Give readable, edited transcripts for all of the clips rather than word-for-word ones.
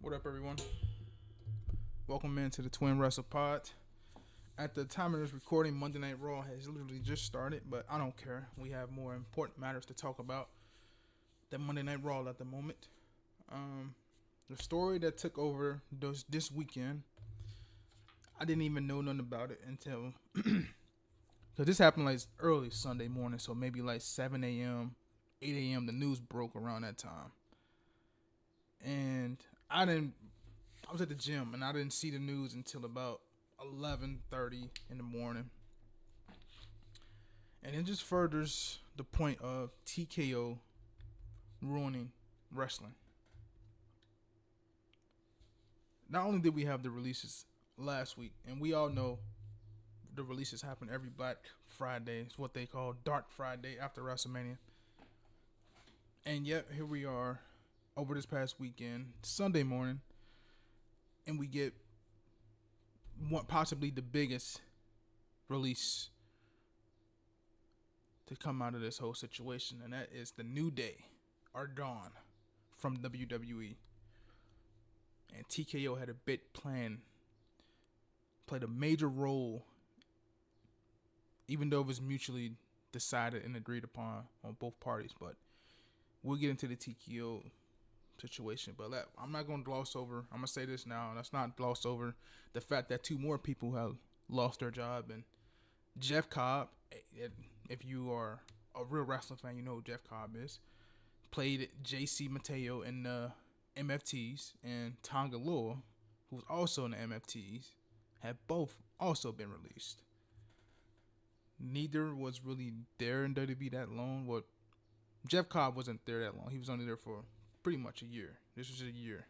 What up, everyone? Welcome into the Twin Wrestle Pod. At the time of this recording, Monday Night Raw has literally just started, but I don't care. We have more important matters to talk about than Monday Night Raw at the moment. The story that took over this weekend, I didn't even know nothing about it until because this happened like early Sunday morning, so maybe like 7 a.m., 8 a.m. The news broke around that time, and I was at the gym and I didn't see the news until about 11:30 in the morning, and it just furthers the point of TKO ruining wrestling. Not only did we have the releases last week, and we all know the releases happen every Black Friday. It's what they call Dark Friday after WrestleMania. And yet, here we are over this past weekend, Sunday morning, and we get possibly the biggest release to come out of this whole situation, and that is the New Day are gone from WWE. And TKO had a bit plan, played a major role, even though it was mutually decided and agreed upon on both parties. But we'll get into the TKO situation. But I'm not going to gloss over, I'm going to say this now, let's not gloss over the fact that two more people have lost their job. And Jeff Cobb, if you are a real wrestling fan, you know who Jeff Cobb is, played JC Mateo in the MFTs, and Tonga Loa, who's also in the MFTs, have both also been released. Neither was really there in WWE that long. Well, Jeff Cobb wasn't there that long. He was only there for pretty much a year. This was a year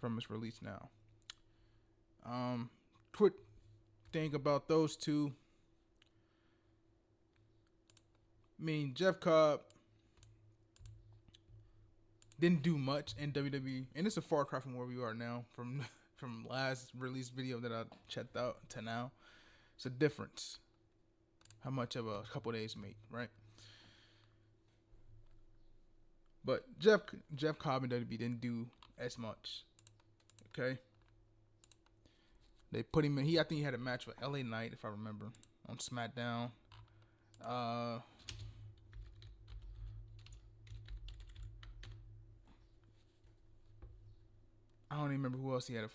from his release now. Quick thing about those two. I mean, Jeff Cobb didn't do much in WWE, and it's a far cry from where we are now, from last release video that I checked out to now. It's a difference how much of a couple days make, right? But Jeff Cobb and WWE didn't do as much. Okay, they put him in. I think he had a match with LA Knight, if I remember, on SmackDown. I don't even remember who else he had.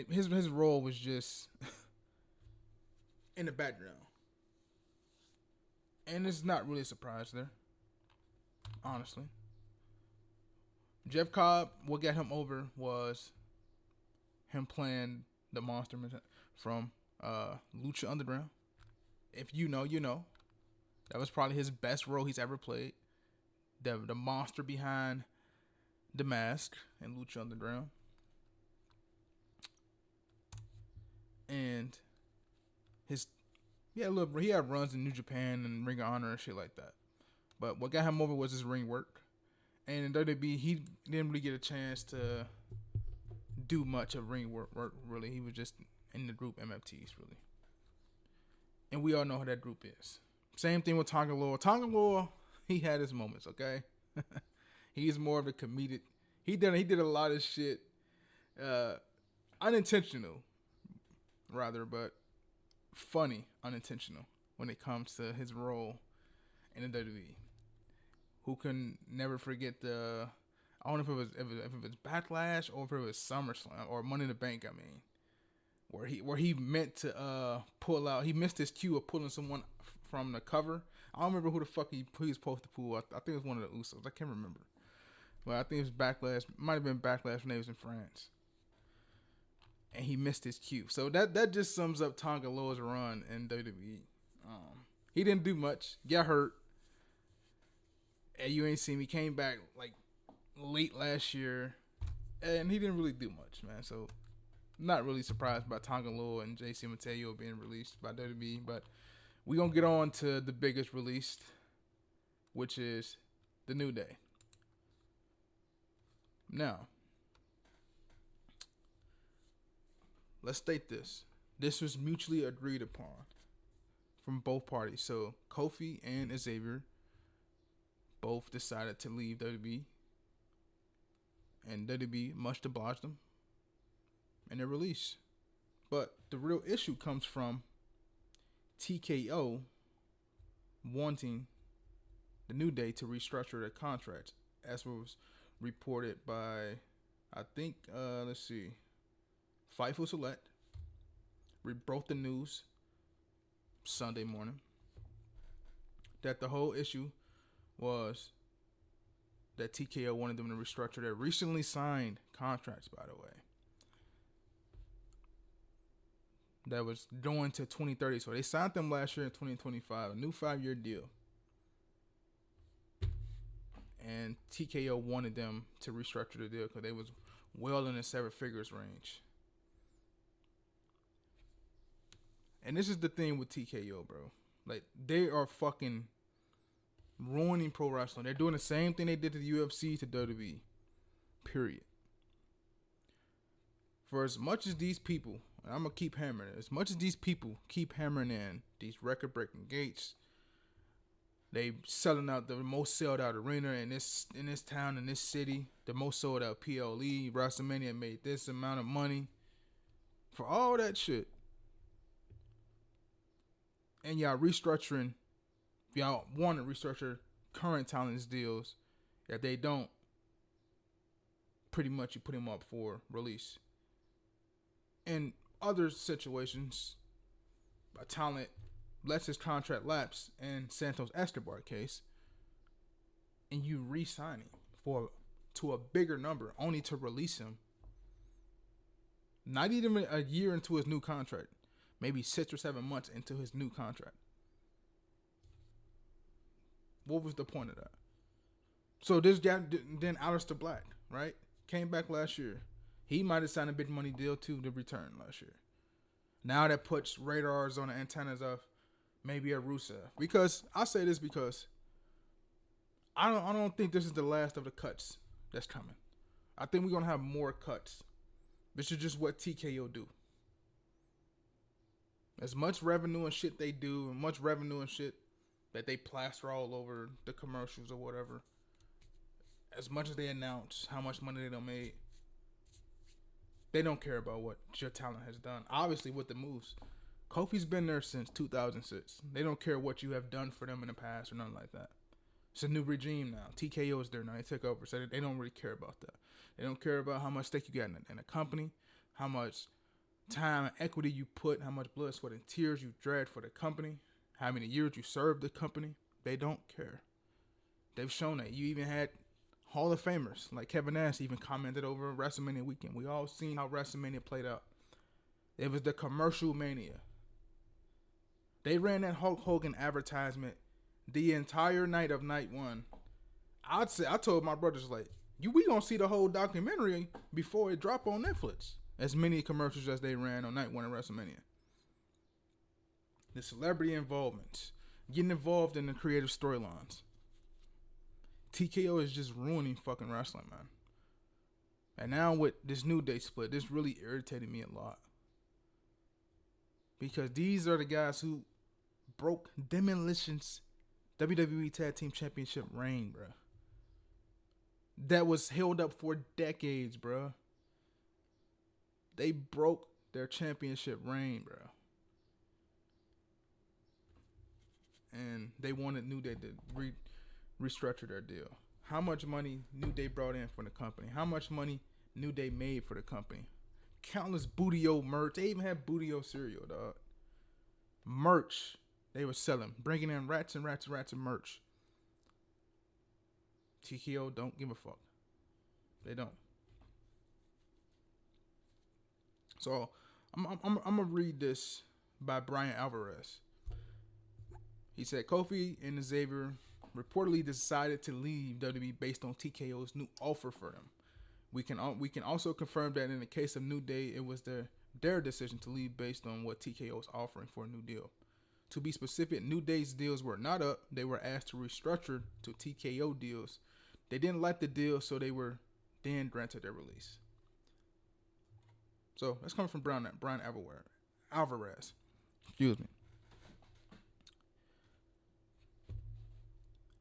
His role was just in the background, and it's not really a surprise there, honestly. Jeff Cobb, what got him over was him playing the monster from Lucha Underground. If you know, you know. That was probably his best role he's ever played. The monster behind the mask in Lucha Underground. And he had runs in New Japan and Ring of Honor and shit like that. But what got him over was his ring work. And in WWE, he didn't really get a chance to do much of ring work really. He was just in the group MFTs, really. And we all know how that group is. Same thing with Tonga Loa. Tonga Loa, he had his moments, okay? He's more of a comedic. He did a lot of shit, unintentional, rather, but funny, unintentional when it comes to his role in the WWE. Who can never forget I don't know if it was Backlash or if it was SummerSlam or Money in the Bank. I mean, where he meant to pull out. He missed his cue of pulling someone from the cover. I don't remember who the fuck he was supposed to pull. I think it was one of the Usos. I can't remember, but I think it was Backlash. Might have been Backlash when they was in France, and he missed his cue. So that just sums up Tonga Loa's run in WWE. He didn't do much. Got hurt. And you ain't seen me. Came back like late last year, and he didn't really do much, man. So, not really surprised by Tonga Loa and JC Mateo being released by WWE. But we gonna get on to the biggest released, which is the New Day. Now, let's state this. This was mutually agreed upon from both parties. So Kofi and Xavier both decided to leave WWE, and WWE much obliged them in their release. But the real issue comes from TKO wanting the New Day to restructure their contracts, as was reported by, I think, let's see, Fightful Select. We broke the news Sunday morning that the whole issue was that TKO wanted them to restructure their recently signed contracts, by the way. That was going to 2030. So they signed them last year in 2025, a new 5-year deal. And TKO wanted them to restructure the deal because they was well in the 7 figures range. And this is the thing with TKO, bro. Like, they are fucking ruining pro wrestling. They're doing the same thing they did to the UFC to WWE. Period. For as much as these people, and I'm going to keep hammering it, as much as these people keep hammering in these record-breaking gates, they selling out the most sold out arena in this town, in this city, the most sold out PLE, WrestleMania made this amount of money. For all that shit. And y'all restructuring, y'all want to restructure current talents deals. If they don't, pretty much you put him up for release. In other situations, a talent lets his contract lapse in Santos Escobar case, and you re-sign him to a bigger number, only to release him not even a year into his new contract, maybe 6 or 7 months into his new contract. What was the point of that? So this guy, then Aleister Black, right, came back last year. He might have signed a big money deal too to return last year. Now that puts radars on the antennas of maybe a Rusev. Because I say this because I don't think this is the last of the cuts that's coming. I think we're gonna have more cuts. This is just what TKO do. As much revenue and shit they do, and much revenue and shit that they plaster all over the commercials or whatever, as much as they announce how much money they done made, they don't care about what your talent has done. Obviously, with the moves, Kofi's been there since 2006. They don't care what you have done for them in the past or nothing like that. It's a new regime now. TKO is there now. They took over, so they don't really care about that. They don't care about how much stake you got in a company, how much time and equity you put, how much blood, sweat, and tears you dragged for the company, how many years you served the company. They don't care. They've shown that. You even had Hall of Famers like Kevin Nash even commented over WrestleMania weekend. We all seen how WrestleMania played out. It was the commercial mania. They ran that Hulk Hogan advertisement the entire night of night one. I told my brothers, like, we gonna see the whole documentary before it drop on Netflix. As many commercials as they ran on night one of WrestleMania. The celebrity involvements, getting involved in the creative storylines. TKO is just ruining fucking wrestling, man. And now with this New Day split, this really irritated me a lot. Because these are the guys who broke Demolition's WWE Tag Team Championship reign, bro. That was held up for decades, bro. They broke their championship reign, bro. And they wanted New Day to restructure their deal. How much money New Day brought in for the company? How much money New Day made for the company? Countless Booty-O merch. They even had Booty-O cereal, dog. Merch they were selling. Bringing in rats and rats and rats of merch. TKO don't give a fuck. They don't. So I'm gonna read this by Brian Alvarez. He said Kofi and Xavier reportedly decided to leave WWE based on TKO's new offer for them. We can also confirm that in the case of New Day, it was their decision to leave based on what TKO was offering for a new deal. To be specific, New Day's deals were not up. They were asked to restructure to TKO deals. They didn't like the deal, so they were then granted their release. So that's coming from Brian Alvarez. Excuse me.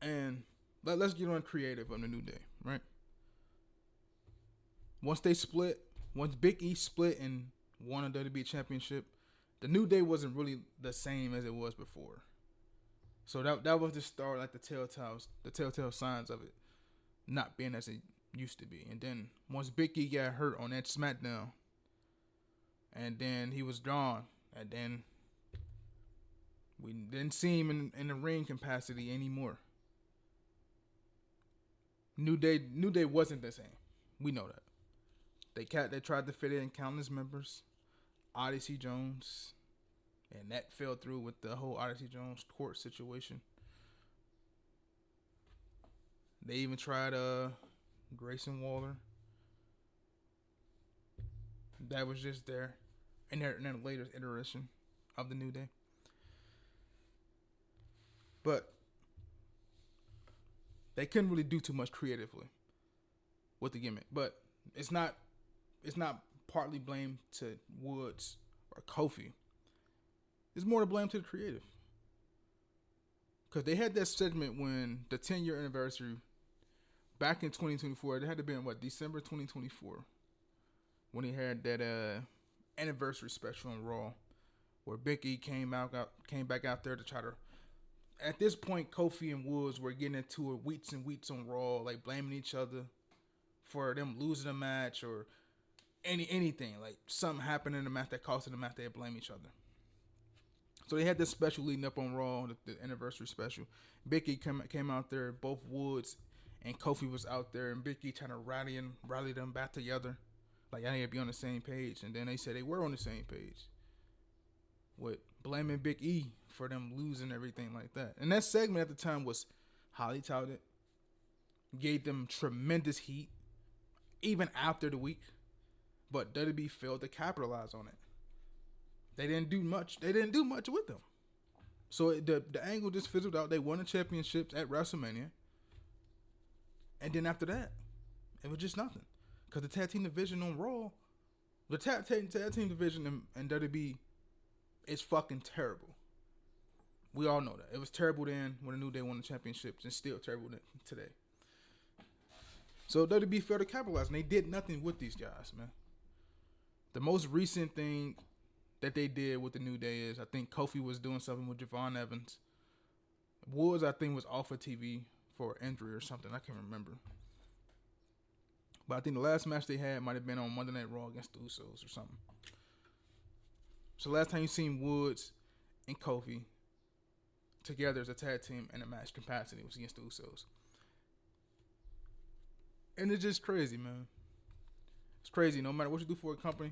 And let's get on creative on the New Day, right? Once they split, once Big E split and won a WWE Championship, the New Day wasn't really the same as it was before. So that was the start, like the telltale signs of it not being as it used to be. And then once Big E got hurt on that SmackDown, and then he was gone, and then we didn't see him in the ring capacity anymore. New Day wasn't the same. We know that. They tried to fit in countless members, Odyssey Jones, and that fell through with the whole Odyssey Jones court situation. They even tried Grayson Waller. That was just there in their latest iteration of the New Day. But they couldn't really do too much creatively with the gimmick. But it's not partly blamed to Woods or Kofi. It's more to blame to the creative. Because they had that segment when the 10-year anniversary back in 2024, it had to be in December 2024, when he had that anniversary special on Raw, where Big E came back out there to try to. At this point, Kofi and Woods were getting into it weeks and weeks on Raw, like blaming each other for them losing a match or anything. Like something happened in the match that cost them the match, they'd blame each other. So they had this special leading up on Raw, the anniversary special. Big E came out there, both Woods and Kofi was out there, and Big E trying to rally them back together. Like, I need to be on the same page. And then they said they were on the same page, with blaming Big E for them losing everything like that. And that segment at the time was highly touted, gave them tremendous heat, even after the week. But WWE failed to capitalize on it. They didn't do much. They didn't do much with them. So the angle just fizzled out. They won the championships at WrestleMania. And then after that, it was just nothing. Because the tag team division on Raw, the tag team division in WWE is fucking terrible. We all know that. It was terrible then when the New Day won the championships, and still terrible today. So WWE failed to capitalize, and they did nothing with these guys, man. The most recent thing that they did with the New Day is, I think Kofi was doing something with Javon Evans. Woods, I think, was off of TV for injury or something. I can't remember. But I think the last match they had might have been on Monday Night Raw against the Usos or something. So last time you seen Woods and Kofi together as a tag team in a match capacity was against the Usos. And it's just crazy, man. It's crazy. No matter what you do for a company,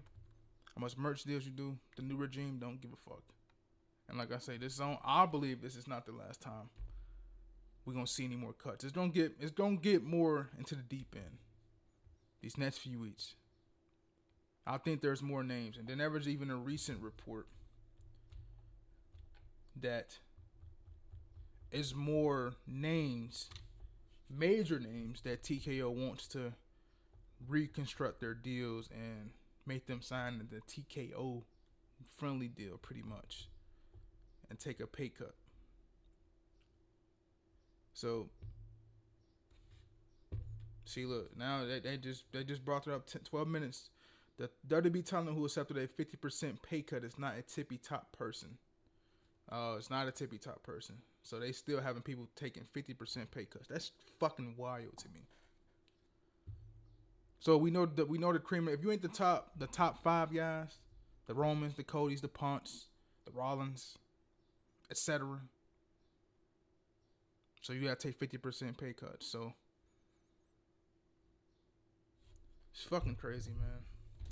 how much merch deals you do, the new regime don't give a fuck. And like I say, I believe this is not the last time we're gonna see any more cuts. It's gonna get more into the deep end these next few weeks. I think there's more names, and then there was even a recent report that is more names, major names, that TKO wants to reconstruct their deals and make them sign the TKO friendly deal pretty much and take a pay cut. So, see, look, now they just brought it up 12 minutes. The WWE talent who accepted a 50% pay cut is not a tippy top person. It's not a tippy top person. So they still having people taking 50% pay cuts. That's fucking wild to me. So we know the cream. If you ain't the top 5 guys, the Romans, the Codys, the Punts, the Rollins, etc. So you gotta take 50% pay cuts. So it's fucking crazy, man.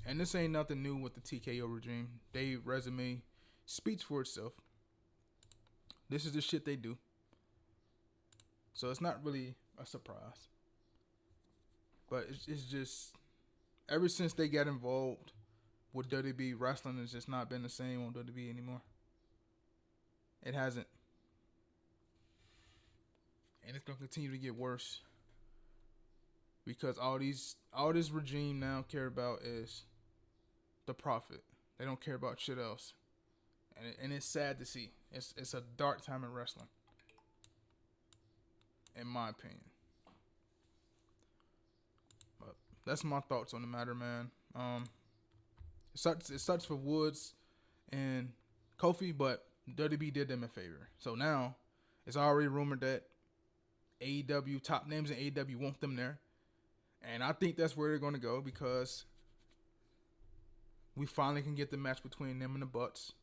And this ain't nothing new with the TKO regime. Their resume speaks for itself. This is the shit they do. So it's not really a surprise. But it's just, ever since they got involved with WWE, wrestling has just not been the same on WWE anymore. It hasn't. And it's going to continue to get worse. Because all this regime now care about is the profit. They don't care about shit else. And it's sad to see. It's a dark time in wrestling, in my opinion. But that's my thoughts on the matter, man. It sucks for Woods and Kofi, but WWE did them a favor. So now it's already rumored that AEW top names in AEW want them there, and I think that's where they're going to go because we finally can get the match between them and the Bucks.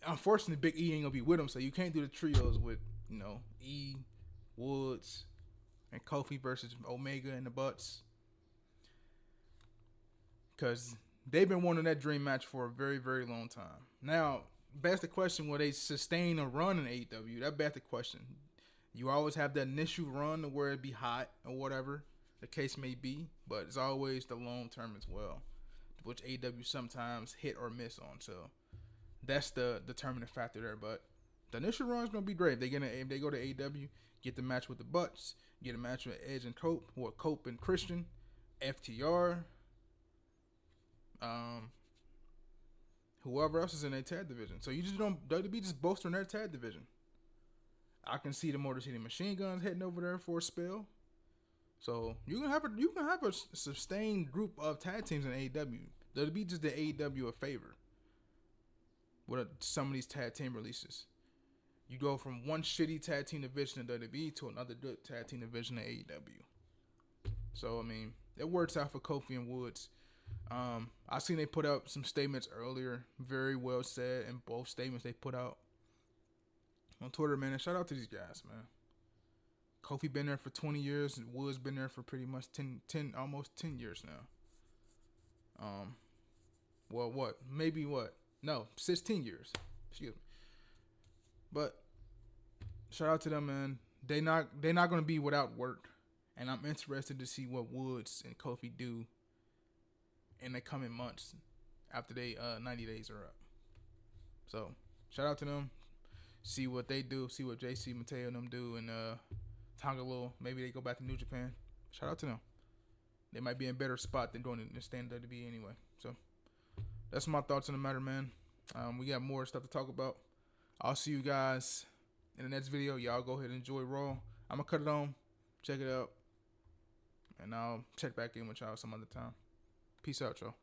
Unfortunately, Big E ain't gonna be with them, so you can't do the trios with E, Woods, and Kofi versus Omega and the Bucks, because they've been wanting that dream match for a very, very long time. Now, begs the question: will they sustain a run in AEW? That begs the question. You always have that initial run where it be hot or whatever the case may be, but it's always the long term as well, which AEW sometimes hit or miss on. So that's the determining factor there. But the initial run is gonna be great. If they go to AEW, get the match with the Bucks, get a match with Edge and Cope, or Cope and Christian, FTR, whoever else is in their tag division. So you just don't WWE just bolstering their tag division. I can see the Motor City Machine Guns heading over there for a spell. So you can have a sustained group of tag teams in AEW. WWE just did AEW a favor with some of these tag team releases. You go from one shitty tag team division in WWE to another good tag team division in AEW. So I mean, it works out for Kofi and Woods. I seen they put out some statements earlier, very well said, in both statements they put out on Twitter, man. And shout out to these guys, man. Kofi been there for 20 years, and Woods been there for pretty much 10 almost 10 years now. Well, what? Maybe what? No, 16 years. Excuse me. But shout out to them, man. They're not gonna be without work, and I'm interested to see what Woods and Kofi do in the coming months after they 90 days are up. So shout out to them. See what they do. See what JC Mateo and them do, and Tangaloa. Maybe they go back to New Japan. Shout out to them. They might be in a better spot than doing it in stand WWE anyway. So that's my thoughts on the matter, man. We got more stuff to talk about. I'll see you guys in the next video. Y'all go ahead and enjoy Raw. I'm gonna cut it on, check it out, and I'll check back in with y'all some other time. Peace out, y'all.